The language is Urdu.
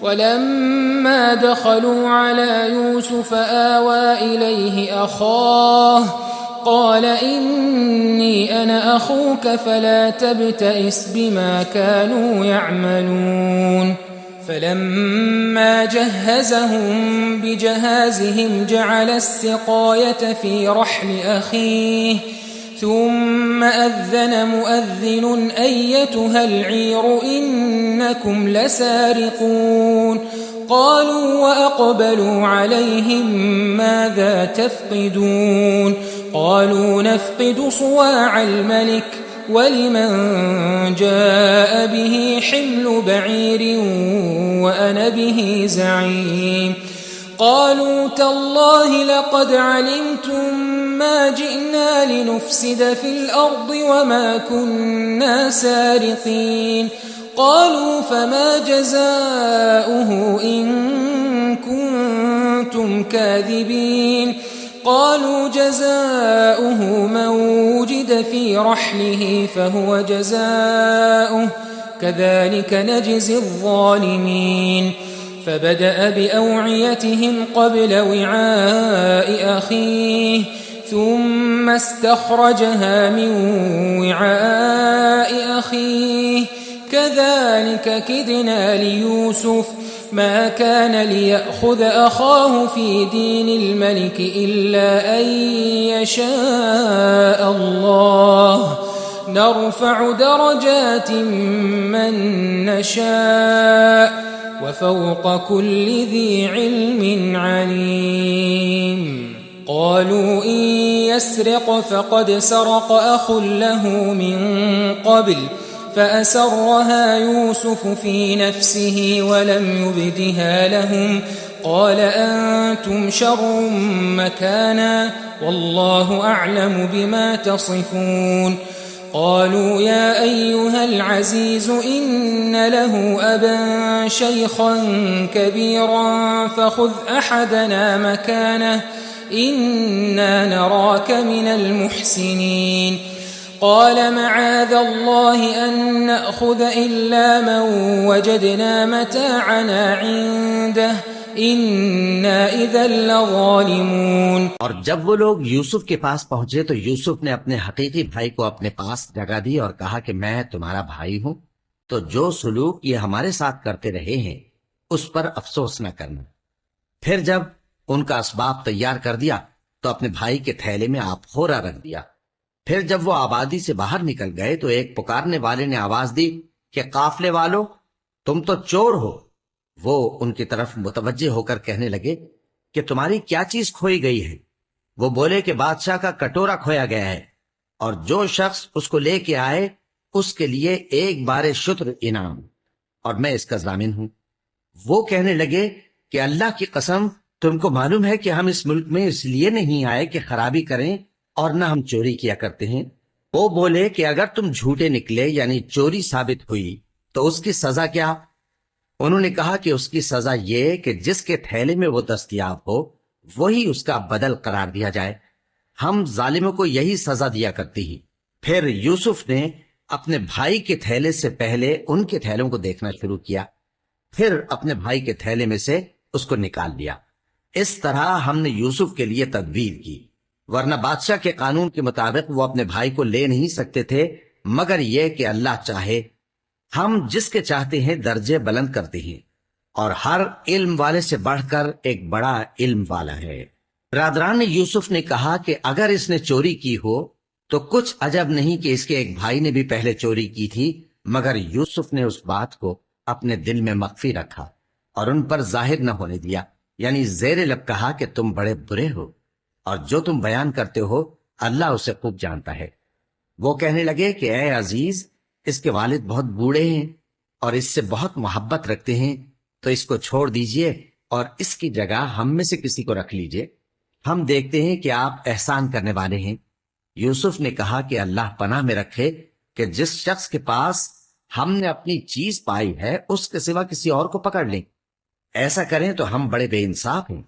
ولما دخلوا على يوسف آوى إليه أخاه قال إني أنا أخوك فلا تبتئس بما كانوا يعملون فلما جهزهم بجهازهم جعل السقاية في رحل أخيه ثم أذن مؤذن أيتها العير إنكم لسارقون قالوا وأقبلوا عليهم ماذا تفقدون قالوا نفقد صواع الملك ولمن جاء به حمل بعير وأنا به زعيم قالوا تالله لقد علمتم ما جئنا لنفسد في الأرض وما كنا سارقين قالوا فما جزاؤه إن كنتم كاذبين قالوا جزاؤه من وجد في رحله فهو جزاؤه كذلك نجزي الظالمين فبدأ بأوعيتهم قبل وعاء أخيه ثم استخرجها من وعاء أخيه كذلك كدنا ليوسف ما كان ليأخذ أخاه في دين الملك إلا أن يشاء الله نرفع درجات من نشاء وفوق كل ذي علم عليم قالوا إن يسرق فقد سرق أخ له من قبل فأسرها يوسف في نفسه ولم يبدها لهم قال أنتم شر مكانا والله أعلم بما تصفون قالوا يا أيها العزيز إن له أبا شيخا كبيرا فخذ أحدنا مكانه إنا نراك من المحسنين قال معاذ الله أن نأخذ إلا من وجدنا متاعنا عنده إنا إذا لظالمون اور جب وہ لوگ یوسف کے پاس پہنچے تو یوسف نے اپنے حقیقی بھائی کو اپنے پاس جگہ دی اور کہا کہ میں تمہارا بھائی ہوں تو جو سلوک یہ ہمارے ساتھ کرتے رہے ہیں اس پر افسوس نہ کرنا۔ پھر جب ان کا اسباب تیار کر دیا تو اپنے بھائی کے تھیلے میں آپ خورا رکھ دیا۔ پھر جب وہ آبادی سے باہر نکل گئے تو ایک پکارنے والے نے آواز دی کہ قافلے والو تم تو چور ہو۔ وہ ان کی طرف متوجہ ہو کر کہنے لگے کہ تمہاری کیا چیز کھوئی گئی ہے؟ وہ بولے کہ بادشاہ کا کٹورا کھویا گیا ہے اور جو شخص اس کو لے کے آئے اس کے لیے ایک بار شتر انعام اور میں اس کا ضامن ہوں۔ وہ کہنے لگے کہ اللہ کی قسم تم کو معلوم ہے کہ ہم اس ملک میں اس لیے نہیں آئے کہ خرابی کریں اور نہ ہم چوری کیا کرتے ہیں۔ وہ بولے کہ اگر تم جھوٹے نکلے یعنی چوری ثابت ہوئی تو اس کی سزا کیا؟ انہوں نے کہا کہ اس کی سزا یہ کہ جس کے تھیلے میں وہ دستیاب ہو وہی اس کا بدل قرار دیا جائے۔ ہم ظالموں کو یہی سزا دیا کرتی ہی۔ پھر یوسف نے اپنے بھائی کے تھیلے سے پہلے ان کے تھیلوں کو دیکھنا شروع کیا، پھر اپنے بھائی کے تھیلے میں سے اس کو نکال لیا۔ اس طرح ہم نے یوسف کے لیے تدبیر کی، ورنہ بادشاہ کے قانون کے مطابق وہ اپنے بھائی کو لے نہیں سکتے تھے مگر یہ کہ اللہ چاہے۔ ہم جس کے چاہتے ہیں درجے بلند کرتے ہیں اور ہر علم والے سے بڑھ کر ایک بڑا علم والا ہے۔ برادران نے یوسف نے کہا کہ اگر اس نے چوری کی ہو تو کچھ عجب نہیں کہ اس کے ایک بھائی نے بھی پہلے چوری کی تھی، مگر یوسف نے اس بات کو اپنے دل میں مخفی رکھا اور ان پر ظاہر نہ ہونے دیا، یعنی زیر لب کہا کہ تم بڑے برے ہو اور جو تم بیان کرتے ہو اللہ اسے خوب جانتا ہے۔ وہ کہنے لگے کہ اے عزیز، اس کے والد بہت بوڑھے ہیں اور اس سے بہت محبت رکھتے ہیں، تو اس کو چھوڑ دیجئے اور اس کی جگہ ہم میں سے کسی کو رکھ لیجئے، ہم دیکھتے ہیں کہ آپ احسان کرنے والے ہیں۔ یوسف نے کہا کہ اللہ پناہ میں رکھے کہ جس شخص کے پاس ہم نے اپنی چیز پائی ہے اس کے سوا کسی اور کو پکڑ لیں، ایسا کریں تو ہم بڑے بے انصاف ہیں۔